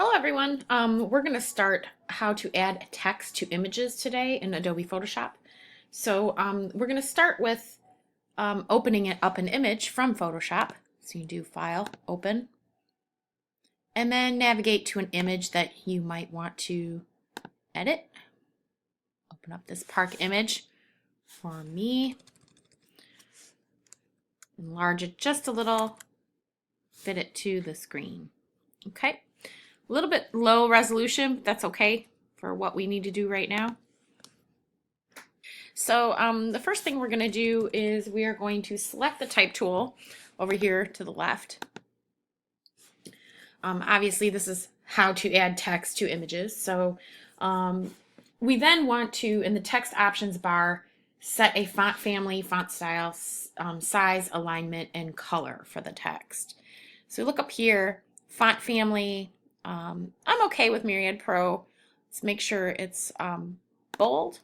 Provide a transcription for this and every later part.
Hello everyone. We're going to start how to add text to images today in Adobe Photoshop. So we're going to start with opening it up an image from Photoshop. So you do File, Open, and then navigate to an image that you might want to edit. Open up this park image for me. Enlarge it just a little, fit it to the screen. Okay. A little bit low resolution, but that's okay for what we need to do right now. So the first thing we're going to do is we are going to select the type tool over here to the left. Obviously this is how to add text to images. So we then want to, in the text options bar, set a font family, font style, size, alignment, and color for the text. So look up here, font family. I'm okay with Myriad Pro. Let's make sure it's bold.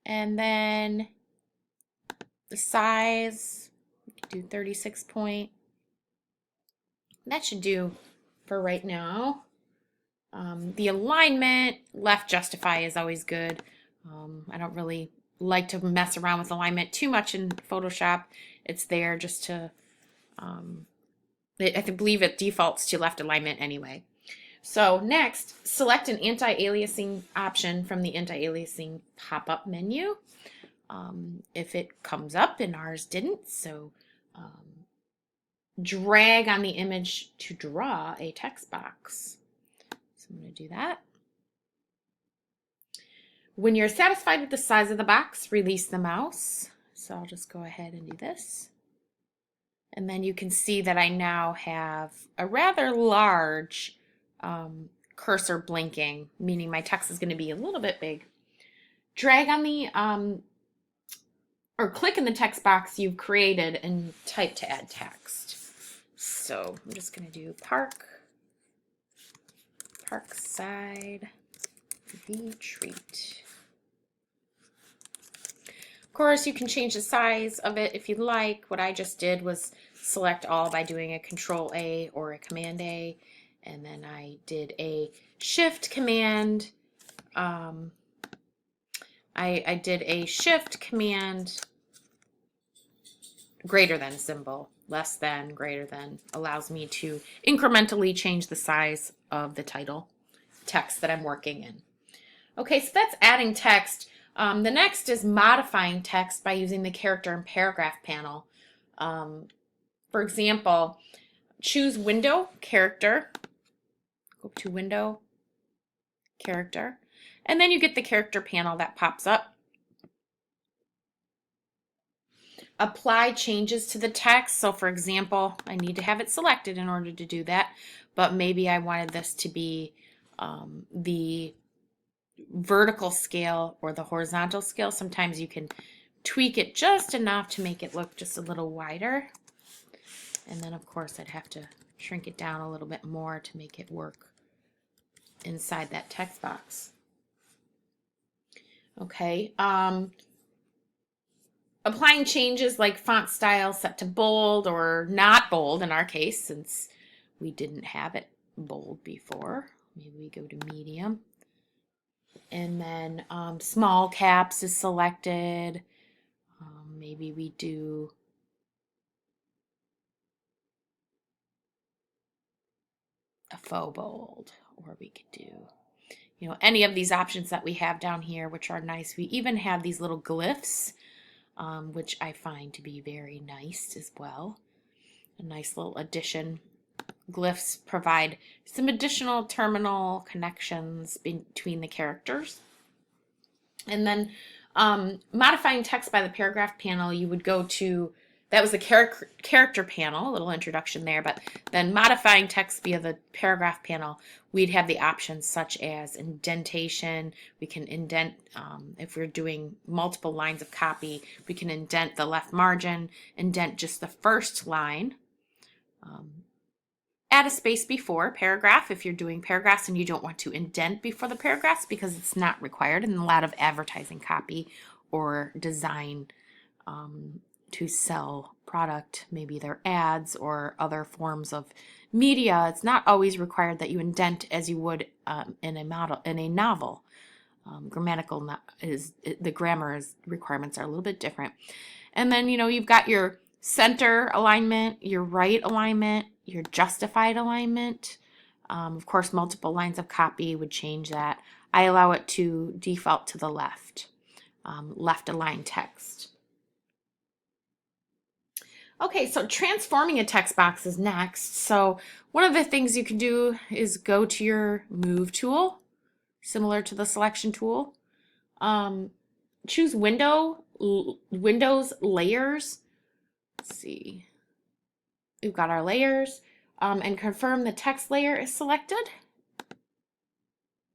And then the size, we can do 36 point. That should do for right now. The alignment, left justify is always good. I don't really like to mess around with alignment too much in Photoshop. It's there just to, I believe it defaults to left alignment anyway. So next, select an anti-aliasing option from the anti-aliasing pop-up menu. If it comes up, and ours didn't, so drag on the image to draw a text box. So I'm going to do that. When you're satisfied with the size of the box, release the mouse. So I'll just go ahead and do this. And then you can see that I now have a rather large cursor blinking, meaning my text is going to be a little bit big. Drag on the, or click in the text box you've created and type to add text. So I'm just going to do Parkside Retreat. Of course, you can change the size of it if you'd like. What I just did was select all by doing a Control A or a Command A, and then I did a Shift Command. I did a Shift Command greater than symbol. Less than, greater than allows me to incrementally change the size of the title text that I'm working in. Okay, so that's adding text. The next is modifying text by using the character and paragraph panel. For example, choose Window, Character, go to Window, Character, and then you get the character panel that pops up. Apply changes to the text. So for example, I need to have it selected in order to do that, but maybe I wanted this to be the vertical scale or the horizontal scale. Sometimes you can tweak it just enough to make it look just a little wider. And then of course I'd have to shrink it down a little bit more to make it work inside that text box. Okay. Applying changes like font style set to bold or not bold in our case, since we didn't have it bold before. Maybe we go to medium. And then small caps is selected. Maybe we do a faux bold, or we could do, any of these options that we have down here, which are nice. We even have these little glyphs, which I find to be very nice as well. A nice little addition. Glyphs provide some additional terminal connections between the characters. And then modifying text by the paragraph panel, you would go to, that was the character panel, a little introduction there, but then modifying text via the paragraph panel, we'd have the options such as indentation. We can indent, if we're doing multiple lines of copy, we can indent the left margin, indent just the first line. Add a space before paragraph if you're doing paragraphs and you don't want to indent before the paragraphs, because it's not required in a lot of advertising copy or design to sell product, maybe their ads or other forms of media. It's not always required that you indent as you would in a novel. The grammar requirements are a little bit different. And then, you've got your center alignment, your right alignment, your justified alignment. Of course, multiple lines of copy would change that. I allow it to default to the left, left aligned text. Okay, so transforming a text box is next. So one of the things you can do is go to your Move tool, similar to the Selection tool. Choose Windows Layers. Let's see. We've got our layers, and confirm the text layer is selected.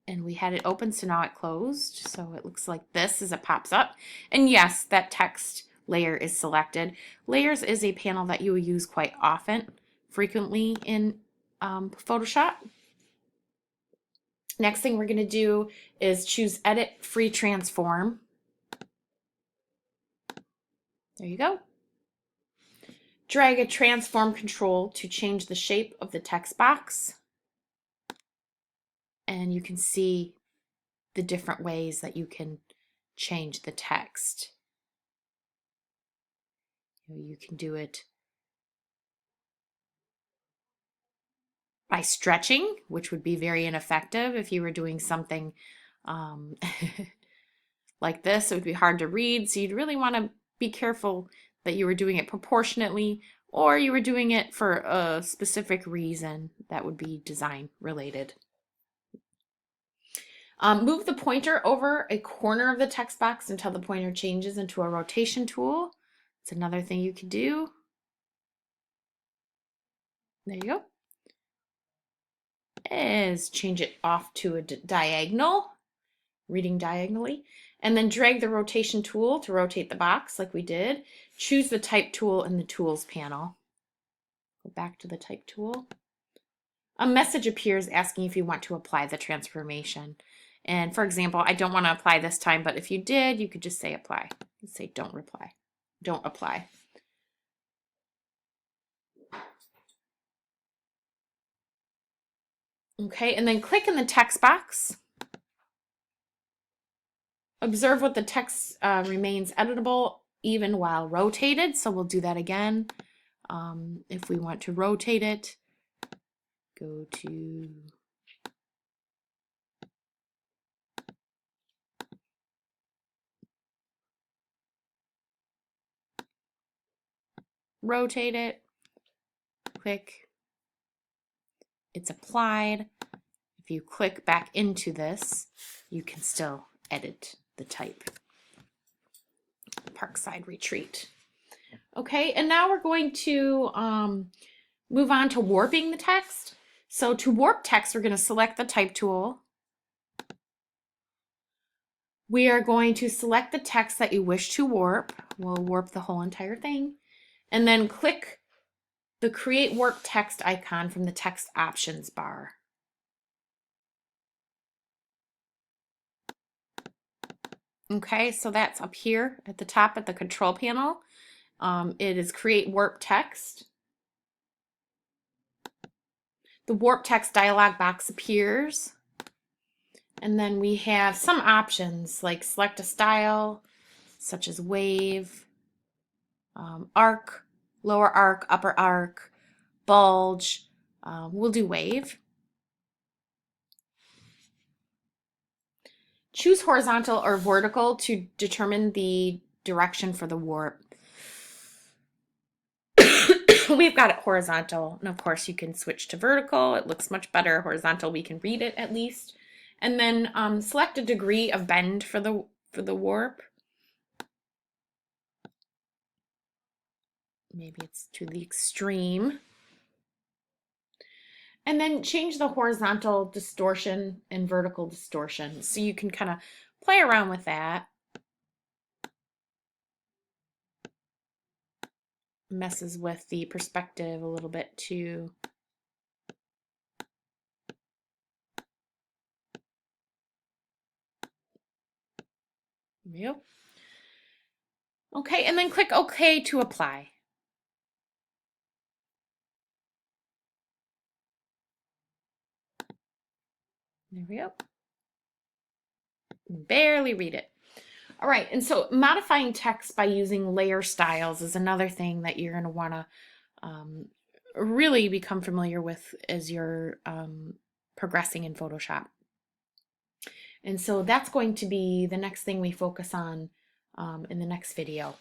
And we had it open, so now it closed. So it looks like this as it pops up. And yes, that text layer is selected. Layers is a panel that you will use quite often, frequently in Photoshop. Next thing we're going to do is choose Edit Free Transform. There you go. Drag a transform control to change the shape of the text box. And you can see the different ways that you can change the text. You can do it by stretching, which would be very ineffective if you were doing something like this. It would be hard to read, so you'd really want to be careful that you were doing it proportionately, or you were doing it for a specific reason that would be design related. Move the pointer over a corner of the text box until the pointer changes into a rotation tool. It's another thing you can do. There you go. Is change it off to a diagonal, reading diagonally, and then drag the rotation tool to rotate the box like we did. Choose the type tool in the tools panel. Go back to the type tool. A message appears asking if you want to apply the transformation. And for example, I don't want to apply this time, but if you did, you could just say apply. Say don't apply. Okay, and then click in the text box. Observe what the text remains editable even while rotated. So we'll do that again. If we want to rotate it, go to rotate it, click, it's applied. If you click back into this, you can still edit the type. Parkside Retreat. Okay, and now we're going to move on to warping the text. So to warp text, we're going to select the type tool. We are going to select the text that you wish to warp. We'll warp the whole entire thing. And then click the Create Warp Text icon from the text options bar. Okay, so that's up here at the top at the control panel. It is Create Warp Text. The Warp Text dialog box appears. And then we have some options like select a style, such as wave, arc, lower arc, upper arc, bulge. We'll do wave. Choose horizontal or vertical to determine the direction for the warp. We've got it horizontal, and of course you can switch to vertical. It looks much better horizontal. We can read it at least. And then select a degree of bend for the warp. Maybe it's to the extreme. And then change the horizontal distortion and vertical distortion. So you can kind of play around with that. Messes with the perspective a little bit too. Yep. Okay, and then click OK to apply. There we go. Barely read it. All right, and so modifying text by using layer styles is another thing that you're going to want to really become familiar with as you're progressing in Photoshop. And so that's going to be the next thing we focus on in the next video.